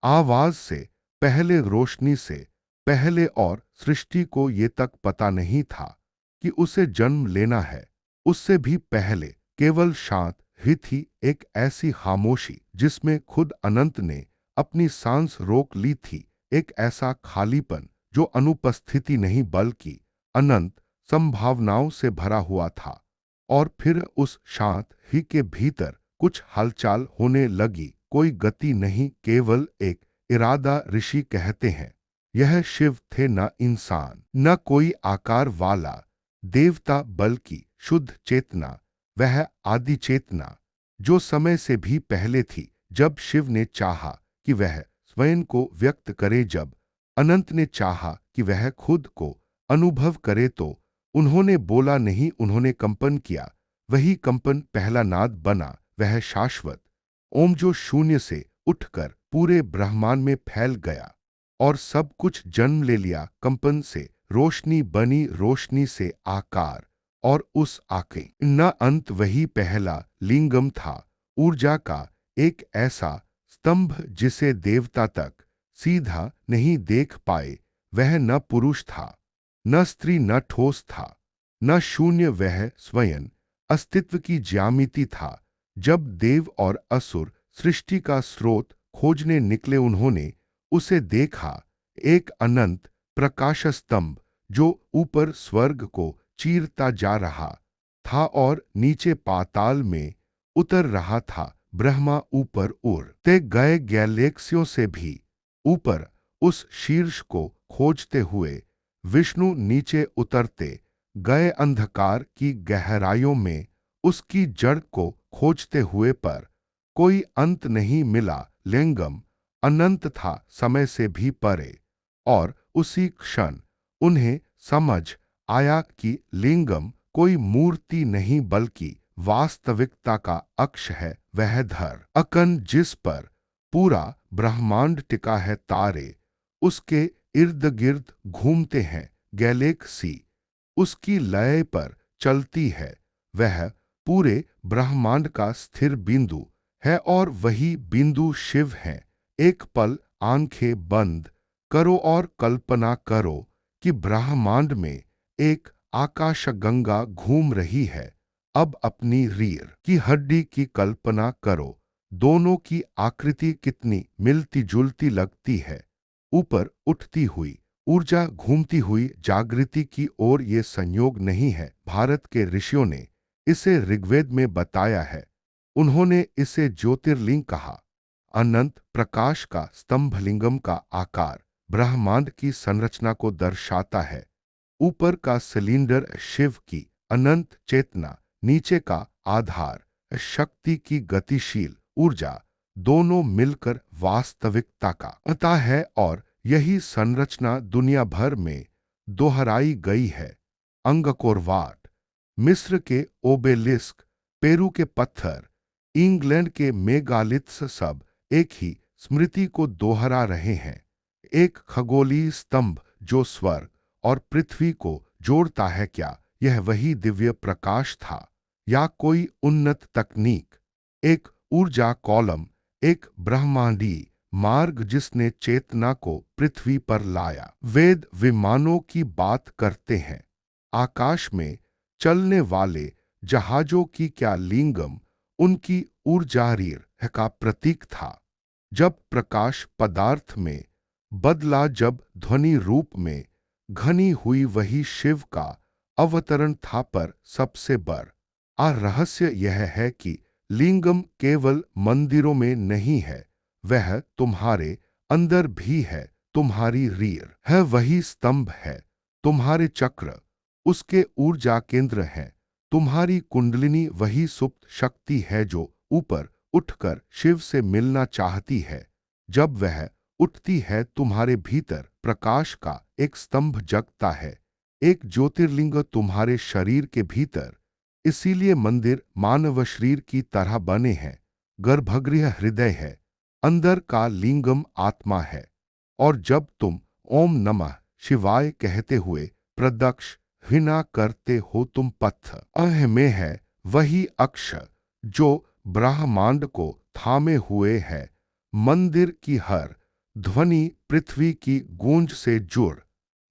आवाज से पहले, रोशनी से पहले, और सृष्टि को ये तक पता नहीं था कि उसे जन्म लेना है। उससे भी पहले केवल शांत ही थी एक ऐसी खामोशी जिसमें खुद अनंत ने अपनी सांस रोक ली थी, एक ऐसा खालीपन जो अनुपस्थिति नहीं बल्कि अनंत संभावनाओं से भरा हुआ था। और फिर उस शांत ही के भीतर कुछ हलचल होने लगी, कोई गति नहीं, केवल एक इरादा। ऋषि कहते हैं यह शिव थे न इंसान, न कोई आकार वाला देवता, बल्कि शुद्ध चेतना, वह आदि चेतना जो समय से भी पहले थी। जब शिव ने चाहा कि वह स्वयं को व्यक्त करे, जब अनंत ने चाहा कि वह खुद को अनुभव करे, तो उन्होंने बोला नहीं, उन्होंने कंपन किया। वही कंपन पहला नाद बना, वह शाश्वत ओम जो शून्य से उठकर पूरे ब्रह्मांड में फैल गया और सब कुछ जन्म ले लिया। कंपन से रोशनी बनी, रोशनी से आकार, और उस आके न अंत। वही पहला लिंगम था, ऊर्जा का एक ऐसा स्तंभ जिसे देवता तक सीधा नहीं देख पाए। वह न पुरुष था, न स्त्री, न ठोस था, न शून्य, वह स्वयं अस्तित्व की ज्यामिति था। जब देव और असुर सृष्टि का स्रोत खोजने निकले, उन्होंने उसे देखा, एक अनंत प्रकाश स्तंभ जो ऊपर स्वर्ग को चीरता जा रहा था और नीचे पाताल में उतर रहा था। ब्रह्मा ऊपर उड़ते गए, गैलेक्सियों से भी ऊपर उस शीर्ष को खोजते हुए। विष्णु नीचे उतरते गए, अंधकार की गहराइयों में उसकी जड़ को खोजते हुए, पर कोई अंत नहीं मिला। लिंगम अनंत था, समय से भी परे, और उसी क्षण उन्हें समझ आया कि लिंगम कोई मूर्ति नहीं बल्कि वास्तविकता का अक्ष है, वह धर अकन जिस पर पूरा ब्रह्मांड टिका है। तारे उसके इर्द गिर्द घूमते हैं, गैलेक्सी उसकी लय पर चलती है। वह पूरे ब्रह्मांड का स्थिर बिंदु है और वही बिंदु शिव है। एक पल आंखें बंद करो और कल्पना करो कि ब्रह्मांड में एक आकाशगंगा घूम रही है। अब अपनी रीढ़ की हड्डी की कल्पना करो, दोनों की आकृति कितनी मिलती जुलती लगती है। ऊपर उठती हुई ऊर्जा, घूमती हुई जागृति की ओर। ये संयोग नहीं है, भारत के ऋषियों ने इसे ऋग्वेद में बताया है। उन्होंने इसे ज्योतिर्लिंग कहा। अनंत प्रकाश का स्तंभ लिंगम का आकार ब्रह्मांड की संरचना को दर्शाता है। ऊपर का सिलेंडर शिव की अनंत चेतना, नीचे का आधार शक्ति की गतिशील ऊर्जा, दोनों मिलकर वास्तविकता का अता है। और यही संरचना दुनिया भर में दोहराई गई है। अंगकोर वाट, मिस्र के ओबेलिस्क, पेरू के पत्थर, इंग्लैंड के मेगालिथ्स, सब एक ही स्मृति को दोहरा रहे हैं। एक खगोलीय स्तंभ जो स्वर्ग और पृथ्वी को जोड़ता है। क्या यह वही दिव्य प्रकाश था या कोई उन्नत तकनीक? एक ऊर्जा कॉलम, एक ब्रह्मांडीय मार्ग जिसने चेतना को पृथ्वी पर लाया। वेद विमानों की बात करते हैं, आकाश में चलने वाले जहाजों की। क्या लिंगम उनकी ऊर्जा रीढ़ का प्रतीक था? जब प्रकाश पदार्थ में बदला, जब ध्वनि रूप में घनी हुई, वही शिव का अवतरण था। पर सबसे बड़ा रहस्य यह है कि लिंगम केवल मंदिरों में नहीं है, वह तुम्हारे अंदर भी है। तुम्हारी रीढ़ है वही स्तंभ है, तुम्हारे चक्र उसके ऊर्जा केंद्र हैं, तुम्हारी कुंडलिनी वही सुप्त शक्ति है जो ऊपर उठकर शिव से मिलना चाहती है। जब वह उठती है, तुम्हारे भीतर प्रकाश का एक स्तंभ जगता है, एक ज्योतिर्लिंग तुम्हारे शरीर के भीतर। इसीलिए मंदिर मानव शरीर की तरह बने हैं। गर्भगृह हृदय है, अंदर का लिंगम आत्मा है। और जब तुम ओम नमः शिवाय कहते हुए प्रदक्ष हिना करते हो, तुम पथ अह में है वही अक्ष जो ब्रह्मांड को थामे हुए है। मंदिर की हर ध्वनि पृथ्वी की गूंज से जुड़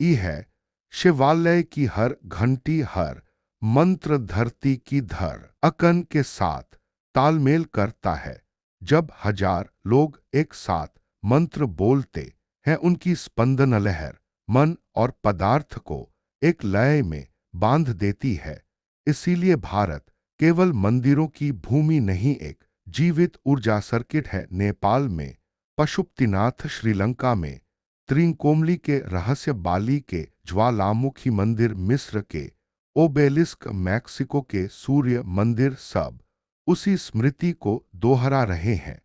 ई है, शिवालय की हर घंटी हर मंत्र धरती की धर अकन के साथ तालमेल करता है। जब हजार लोग एक साथ मंत्र बोलते हैं, उनकी स्पंदन लहर मन और पदार्थ को एक लय में बांध देती है। इसीलिए भारत केवल मंदिरों की भूमि नहीं, एक जीवित ऊर्जा सर्किट है। नेपाल में पशुपतिनाथ, श्रीलंका में त्रिकोमली के रहस्य, बाली के ज्वालामुखी मंदिर, मिस्र के ओबेलिस्क, मैक्सिको के सूर्य मंदिर, सब उसी स्मृति को दोहरा रहे हैं।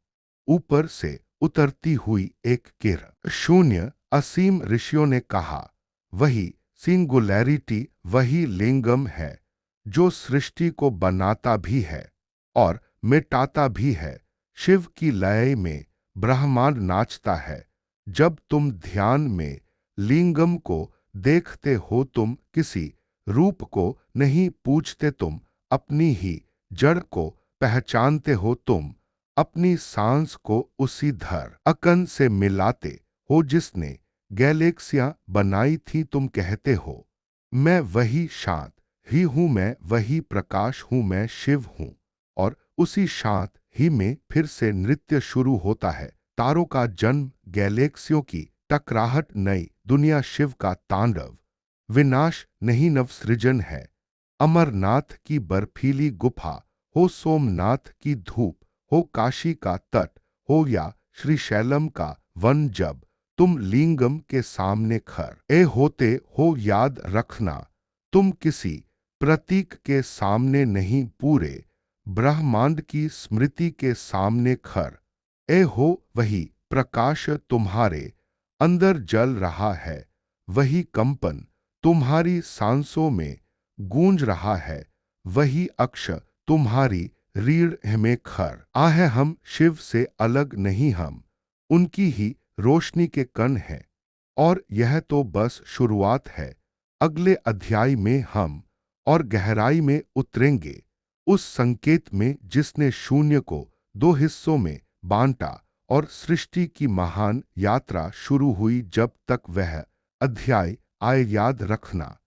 ऊपर से उतरती हुई एक किरण, शून्य असीम। ऋषियों ने कहा, वही सिंगुलैरिटी, वही लिंगम है जो सृष्टि को बनाता भी है और मिटाता भी है। शिव की लय में ब्रह्मांड नाचता है। जब तुम ध्यान में लिंगम को देखते हो, तुम किसी रूप को नहीं पूजते, तुम अपनी ही जड़ को पहचानते हो। तुम अपनी सांस को उसी धर अकन से मिलाते हो जिसने गैलेक्सियां बनाई थी। तुम कहते हो, मैं वही शांत ही हूं, मैं वही प्रकाश हूं, मैं शिव हूं। और उसी शांत ही में फिर से नृत्य शुरू होता है। तारों का जन्म, गैलेक्सियों की टकराहट, नई दुनिया, शिव का तांडव। विनाश नहीं, नवसृजन है। अमरनाथ की बर्फीली गुफा हो, सोमनाथ की धूप हो, काशी का तट हो या श्रीशैलम का वन, जब तुम लिंगम के सामने खड़े होते हो, याद रखना तुम किसी प्रतीक के सामने नहीं, पूरे ब्रह्मांड की स्मृति के सामने खड़े हो। वही प्रकाश तुम्हारे अंदर जल रहा है, वही कंपन तुम्हारी सांसों में गूंज रहा है, वही अक्ष तुम्हारी रीढ़ में खड़ा है। हम शिव से अलग नहीं, हम उनकी ही रोशनी के कण हैं। और यह तो बस शुरुआत है। अगले अध्याय में हम और गहराई में उतरेंगे, उस संकेत में जिसने शून्य को दो हिस्सों में बांटा और सृष्टि की महान यात्रा शुरू हुई। जब तक वह अध्याय आए, याद रखना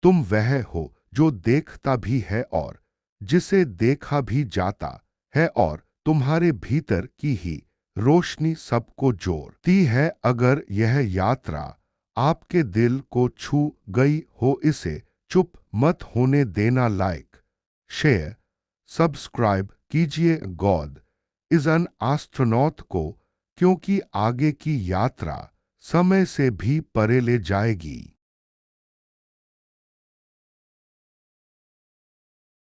तुम वह हो जो देखता भी है और जिसे देखा भी जाता है, और तुम्हारे भीतर की ही रोशनी सबको जोड़ती है। अगर यह यात्रा आपके दिल को छू गई हो, इसे चुप मत होने देना। लाइक, शेयर, सब्सक्राइब कीजिए। गॉड इज एन एस्ट्रोनॉट को, क्योंकि आगे की यात्रा समय से भी परे ले जाएगी।